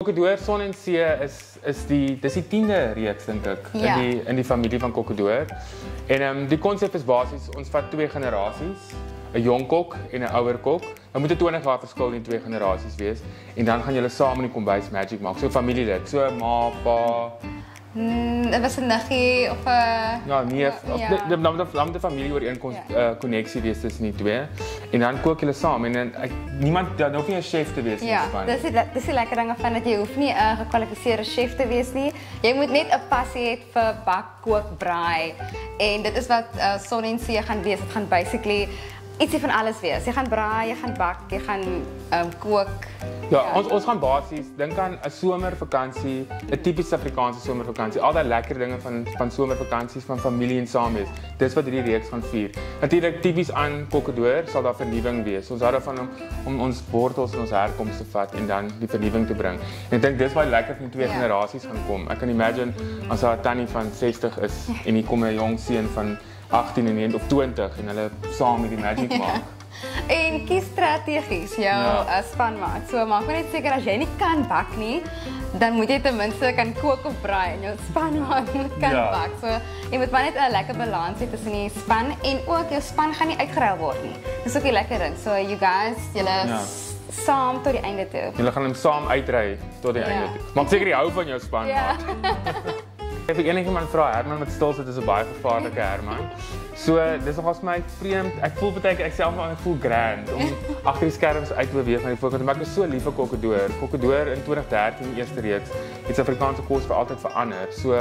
Kokkedoor Son en See is die 10de reeks dink ek in die familie van Kokkedoor. En die konsep is basies ons vat 2 generasies, 'n jong kok en 'n ouer kok. Dan moet 20 jaar verskil in 2 generasies wees en dan gaan julle saam in die kombuis magic maak. So familielid, so ma, pa. Dit was 'n niggie of 'n ja, neef of dan die familie ooreenkoms koneksie wees tussen die twee. En dan kook julle saam en niemand dan hoef nie 'n chef te wees nie. Ja, dis die lekker dinge van dat jy hoef nie 'n gekwalifiseerde chef te wees nie. Jy moet net 'n passie hê vir bak, kook, braai. En dit is wat Son en See gaan wees. Dit gaan basically ietsie van alles wees. Jy gaan braai, jy gaan bak, jy gaan kook. Ja, ons gaan basies dink aan 'n somervakansie, 'n tipiese Afrikaanse somervakansie. Al daai lekker dinge van somervakansies van familie en saam wees. Dis wat hierdie reeks gaan vier. Natuurlik tipies aan Kokkedoor sal daar vernuwing wees. Ons hou daarvan om ons wortels en ons herkomste te vat en dan die vernuwing te bring. En ek dink dis baie lekker van 2 generasies gaan kom. Ek kan imagine as daar 'n tannie van 60 is en hier kom 'n jong seun van 18 en 1 of 20 en hulle saam met die magic maak. En kies strategies jou spanmaat. So maak net seker as jy nie kan bak nie, dan moet jy ten minste kan kook of braai en jou spanmaat kan bak. So jy moet maar net 'n lekker balans hê tussen die span en ook jou span gaan nie uitgeruil word nie. Dis ook 'n lekker ding. So you guys, julle saam tot die einde toe. Julle gaan hom saam uitry tot die einde toe. Maak seker jy hou van jou spanmaat. Ek het enigiemand vra, Herman met stil sit is 'n baie gevaarlike Herman. So dis nogals my vreemd. Ek voel baie ek self maar ek voel grand om agter die skerms uit te beweeg na die voorkant. Maar ek is so lief vir Kokkedoor. Kokkedoor in 2013 die eerste reeks het Afrikaanse kos vir altyd verander. So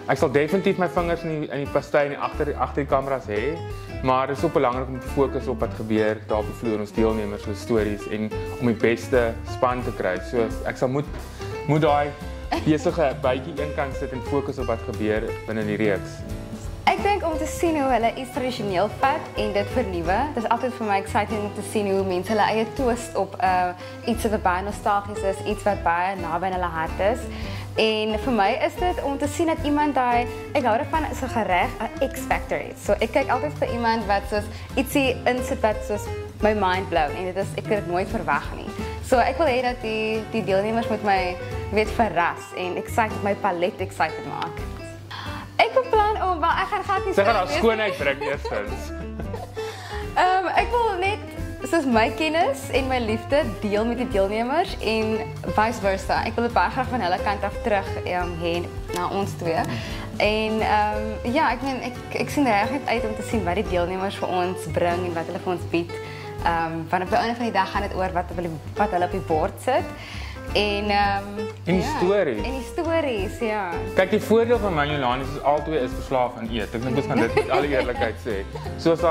ek sal definitief my vingers in die pastei en agter die kameras hê. Maar dit is ook belangrik om te fokus op wat gebeur daar op die vloer, ons deelnemers, ons stories en om die beste span te kry. So ek sal moet daai besige bytjie eenkant sit en fokus op wat gebeur binne die reeks. Ek dink om te sien hoe hulle iets tradisioneel vat en dit vernuwe. Dit is altyd vir my exciting om te sien hoe mense hulle eie twist op iets wat baie nostalgies is, iets wat baie naby aan hulle hart is. En vir my is dit om te sien dat iemand ek hou daarvan is 'n gereg, 'n X-factor is. So ek kyk altyd vir iemand wat soos ietsie insit wat soos my mind blow en dit is ek het dit nooit verwag nie. So ek wil hê dat die deelnemers met my weet verras en my palet excited maak. Ek beplan om ek gaan glad nie Sy gaan haar skoonheid bring eerstens. Ek wil net soos my kennis en my liefde deel met die deelnemers en vice versa. Ek wil dit baie graag van hulle kant af terug hê na ons twee. En ek sien regtig uit om te sien wat die deelnemers vir ons bring en wat hulle vir ons bied. Van op die einde van die dag gaan dit oor wat hulle op die bord sit. En die stories. En die stories, ja. Kyk, die voordeel van Manjolani is albei is verslaaf aan eet. Ek dink ons gaan dit met alle eerlikheid sê. Soos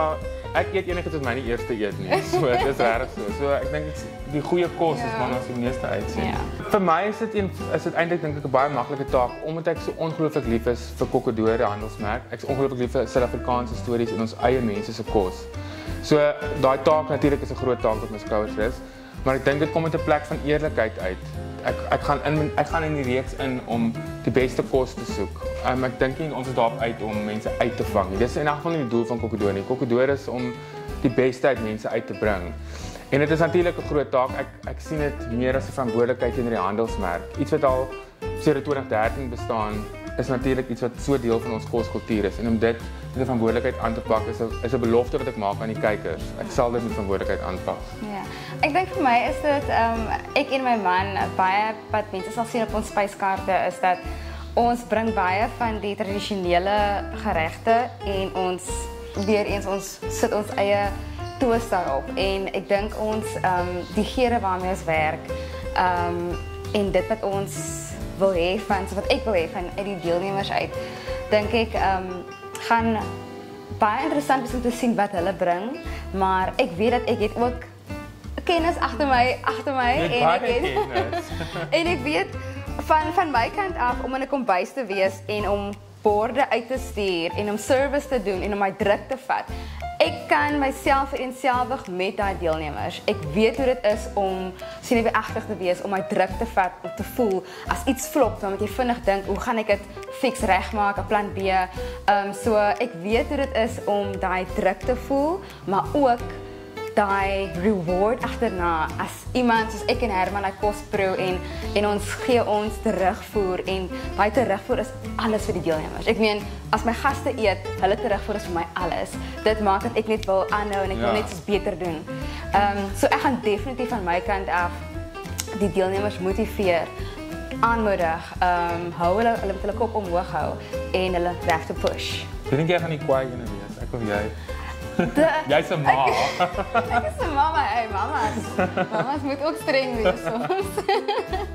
ek eet enigiets wat my nie eerste eet nie. So dis regtig so. So ek dink die goeie kos is wat ons die meeste uitsien. Vir my is dit eintlik dink ek 'n baie maklike taak omdat ek so ongelooflik lief is vir Kokkedoor die handelsmerk. Ek is ongelooflik lief vir Suid-Afrikaanse stories en ons eie mense se kos. So daai taak natuurlik is 'n groot taak wat my skouers rus. Maar ek dink dit kom met 'n plek van eerlikheid uit. Ek gaan in die reeks in om die beste kos te soek. Ek dink nie ons is daarop uit om mense uit te vang nie. Dis in elk geval nie die doel van Kokkedoor nie. Kokkedoor is om die beste uit mense uit te bring. En dit is natuurlik 'n groot taak. Ek sien dit meer as 'n verantwoordelikheid teenoor die handelsmerk. Iets wat al sedert 2013 bestaan, is natuurlik iets wat so deel van ons koskultuur is. En om dit met 'n verantwoordelikheid aan te pak is 'n belofte wat ek maak aan die kykers. Ek sal dit met verantwoordelikheid aanpak. Ja. Ek dink vir my is dit ek en my man baie wat mense sal sien op ons spyskaarte is dat ons bring baie van die tradisionele geregte en ons sit ons eie twist daarop en ek dink ons die geure waarmee ons werk en dit wat ons wil hê wat ek wil hê van uit die deelnemers uit dink ek gaan baie interessant wees om te sien wat hulle bring, maar ek weet dat ek het ook kennis agter my en ek weet van my kant af om in 'n kombuis te wees en om borde uit te stuur en om service te doen en om my druk te vat. Ek kan myself vereenselwig met daai deelnemers. Ek weet hoe dit is om senuweeagtig te wees, om my druk te vat, om te voel as iets flop, dan moet jy vinnig dink, hoe gaan ek dit fix regmaak, 'n plan B. So ek weet hoe dit is om daai druk te voel, maar ook daai reward agterna as iemand soos ek en Herman uit Kospro en ons gee ons terugvoer en daai terugvoer is alles vir die deelnemers. Ek meen, as my gaste eet, hulle terugvoer is vir my alles. Dit maak dat ek net wil aanhou en ek wil net soos beter doen. So ek gaan definitief van my kant af die deelnemers motiveer, aanmoedig, hou hulle kop omhoog hou en hulle reg te push. Ek dink jy gaan nie kwaai ene wees, ek of jy. Jy's 'n ma. Ek is 'n mamma, hey mamas. Mamas moet ook streng wees soms.